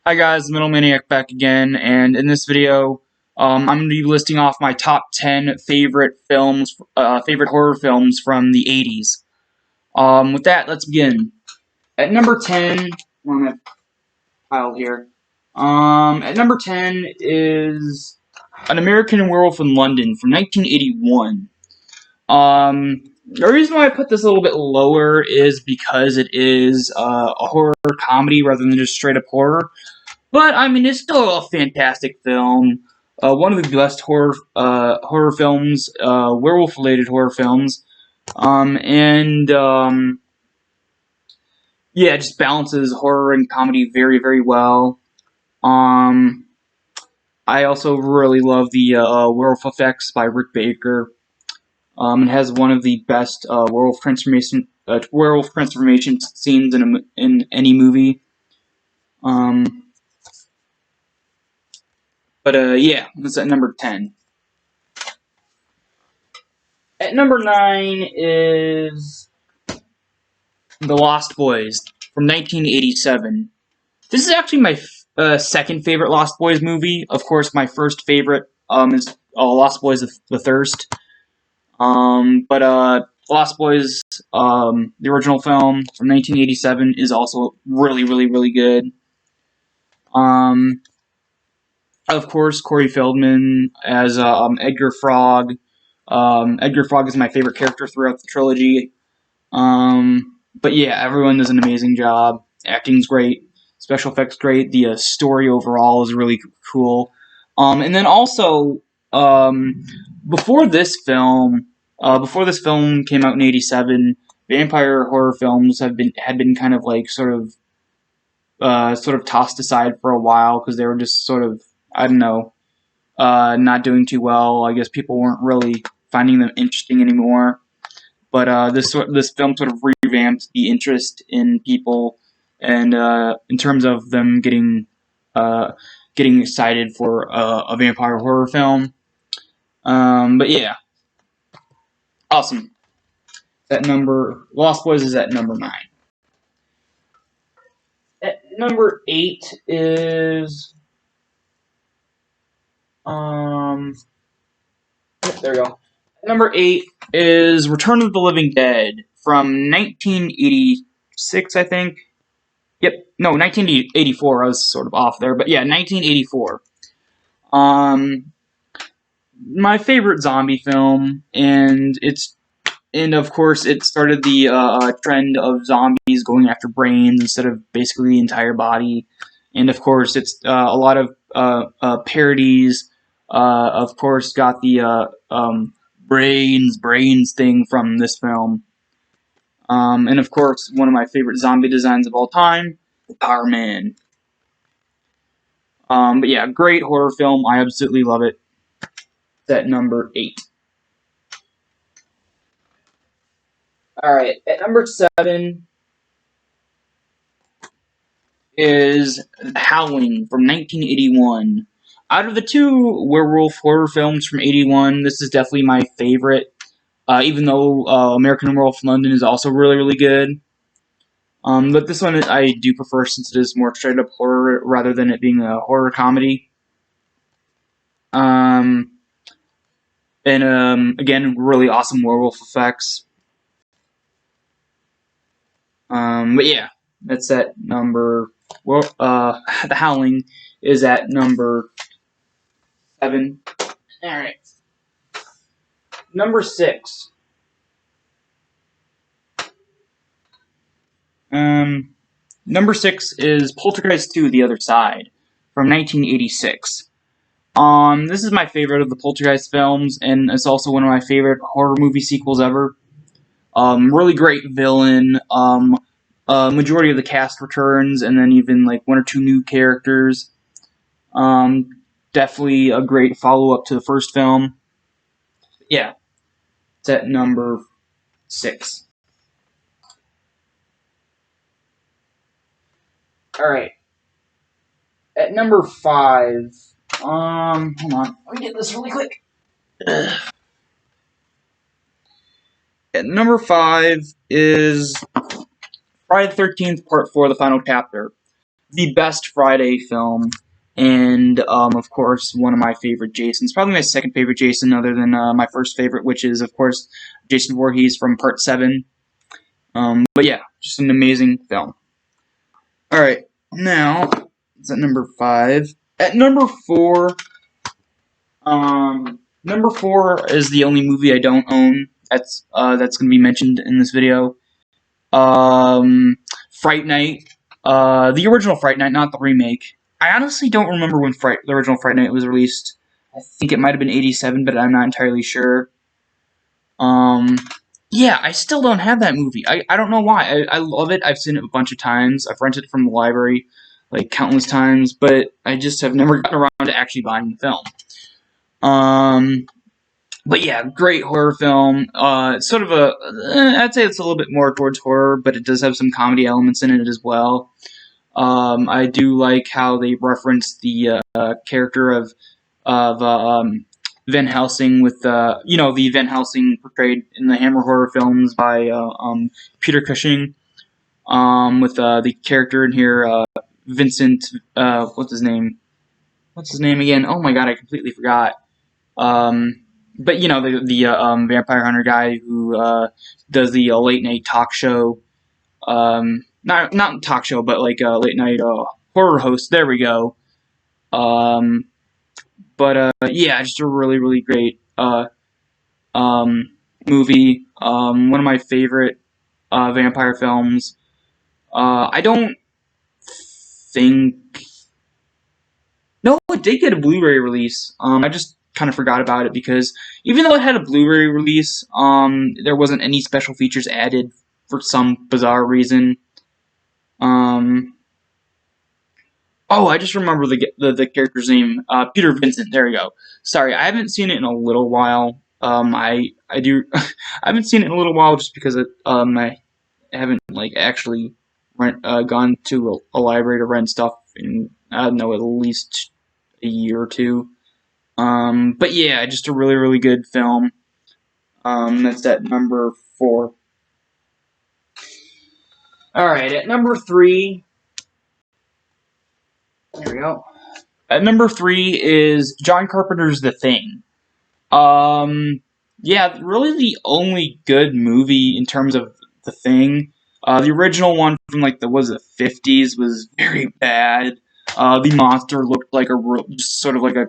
Hi guys, Middle Maniac back again, and in this video, I'm going to be listing off my top 10 favorite films, favorite horror films from the 80s. With that, let's begin. At number 10, on my pile here. At number 10 is An American Werewolf in London from 1981. The reason why I put this a little bit lower is because it is a horror comedy rather than just straight up horror. But I mean, it's still a fantastic film. One of the best horror films, werewolf-related horror films. Yeah, it just balances horror and comedy very, very well. I also really love the werewolf effects by Rick Baker. It has one of the best werewolf transformation scenes in any movie. Yeah, that's at number 10. At number 9 is The Lost Boys from 1987. This is actually my second favorite Lost Boys movie. Of course, my first favorite is Lost Boys: The Thirst. Lost Boys, the original film from 1987, is also really, really, really good. Of course, Corey Feldman as Edgar Frog. Edgar Frog is my favorite character throughout the trilogy. But yeah, everyone does an amazing job. Acting's great. Special effects great. The story overall is really cool. And then also, before this film came out in '87, vampire horror films had been kind of like sort of tossed aside for a while because they were just sort of, I don't know, not doing too well. I guess people weren't really finding them interesting anymore. But this film sort of revamped the interest in people, and in terms of them getting excited for a vampire horror film. But yeah, awesome. Lost Boys is at number 9. At number 8 is there we go. Number 8 is Return of the Living Dead from 1986, I think. Yep, no, 1984. I was sort of off there, but yeah, 1984. My favorite zombie film, and of course it started the trend of zombies going after brains instead of basically the entire body, and of course it's a lot of parodies. Of course, got the brains thing from this film. And of course, one of my favorite zombie designs of all time, the Power Man. But yeah, great horror film. I absolutely love it. It's at number 8. Alright, at number 7 is The Howling from 1981. Out of the two werewolf horror films from '81, this is definitely my favorite. Even though American Werewolf in London is also really, really good. But this one I do prefer since it is more straight up horror rather than it being a horror comedy. Again, really awesome werewolf effects. But yeah, that's at number. The Howling is at number 7. All right, number 6. Number 6 is Poltergeist 2: The Other Side from 1986. This is my favorite of the Poltergeist films, and it's also one of my favorite horror movie sequels ever. Really great villain. Majority of the cast returns, and then even like 1 or 2 new characters. Definitely a great follow-up to the first film. Yeah, it's at number 6. Alright. At number 5, hold on, let me get this really quick. At number 5 is Friday the 13th, Part 4, The Final Chapter. the best Friday film, and of course one of my favorite Jasons. Probably my second favorite Jason, other than my first favorite, which is of course Jason Voorhees from Part 7. But yeah, just an amazing film. All right, now it's at number 5. At number 4, number 4 is the only movie I don't own. That's going to be mentioned in this video. Fright Night, the original Fright Night, not the remake. I honestly don't remember when the original Fright Night was released. I think it might have been 87, but I'm not entirely sure. Yeah, I still don't have that movie. I don't know why. I love it. I've seen it a bunch of times. I've rented it from the library like countless times, but I just have never gotten around to actually buying the film. But yeah, great horror film. Sort of I'd say it's a little bit more towards horror, but it does have some comedy elements in it as well. I do like how they reference the character of Van Helsing with the Van Helsing portrayed in the Hammer horror films by Peter Cushing. With the character in here, Vincent. What's his name? What's his name again? Oh my god, I completely forgot. But the vampire hunter guy who does the late night talk show. Not talk show, but like late night horror host. There we go. Yeah, just a really really great movie. One of my favorite vampire films. I don't think. No, it did get a Blu-ray release. I just kind of forgot about it because even though it had a Blu-ray release, there wasn't any special features added for some bizarre reason. Oh, I just remember the character's name, Peter Vincent. There we go. Sorry, I haven't seen it in a little while. I do I haven't seen it in a little while just because I haven't like actually gone to a library to rent stuff in I don't know at least a year or two. But yeah, just a really really good film. That's at number 4. All right, at number 3. There we go. At number 3 is John Carpenter's The Thing. Yeah, really the only good movie in terms of The Thing. The original one from like the 50s was very bad. The monster looked like just sort of like a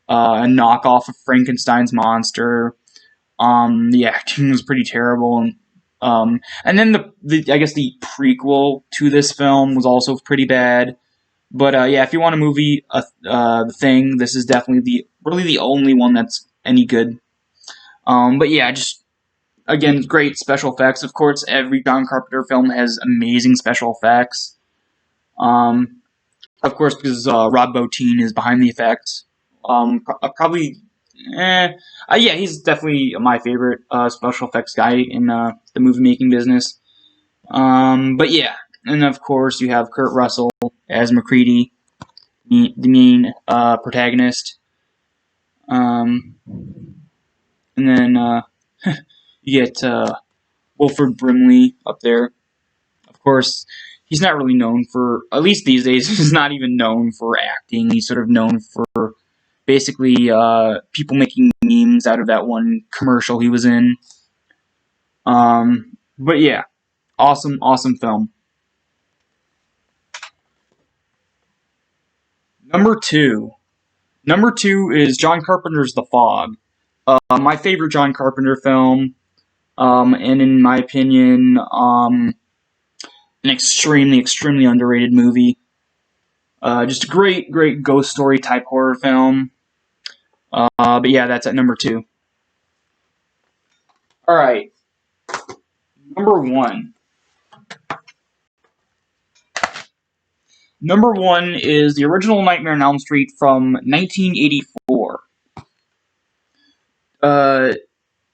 knockoff of Frankenstein's monster. The acting was pretty terrible, and then I guess the prequel to this film was also pretty bad. But yeah, if you want a movie, The Thing, this is definitely really the only one that's any good. But yeah, just again, great special effects. Of course, every John Carpenter film has amazing special effects. Of course, because Rob Bottin is behind the effects. Probably, yeah, he's definitely my favorite special effects guy in the movie making business. But yeah, and of course you have Kurt Russell as MacReady, the main protagonist. And then you get Wilford Brimley up there. Of course, he's not really known for, at least these days, he's not even known for acting. He's sort of known for basically people making memes out of that one commercial he was in. But yeah, awesome, awesome film. Number 2. Number 2 is John Carpenter's The Fog. My favorite John Carpenter film, and in my opinion, an extremely, extremely underrated movie. Just a great, great ghost story type horror film. But yeah, that's at number 2. All right, number 1. Number 1 is the original Nightmare on Elm Street from 1984.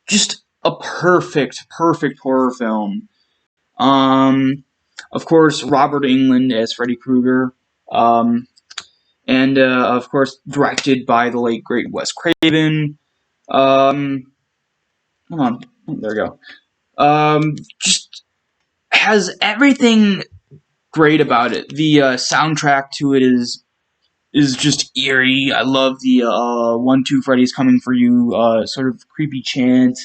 Just a perfect, perfect horror film. Of course, Robert Englund as Freddy Krueger. And of course, directed by the late great Wes Craven. Hold on, there we go. Just has everything great about it. The soundtrack to it is just eerie. I love the 1-2 Freddy's coming for you sort of creepy chant.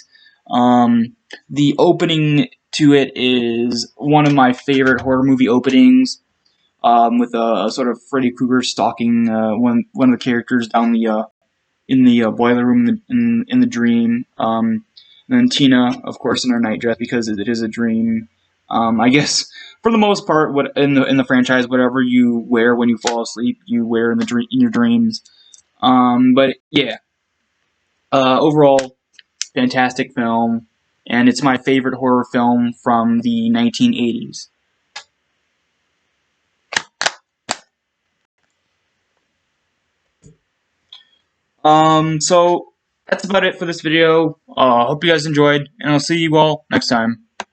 The opening to it is one of my favorite horror movie openings, with a sort of Freddy Krueger stalking one of the characters down the in the boiler room in the dream. And then Tina, of course, in her nightdress because it is a dream. I guess for the most part, what in the franchise, whatever you wear when you fall asleep, you wear in in your dreams. But yeah, overall, fantastic film, and it's my favorite horror film from the 1980s. So that's about it for this video. Hope you guys enjoyed, and I'll see you all next time.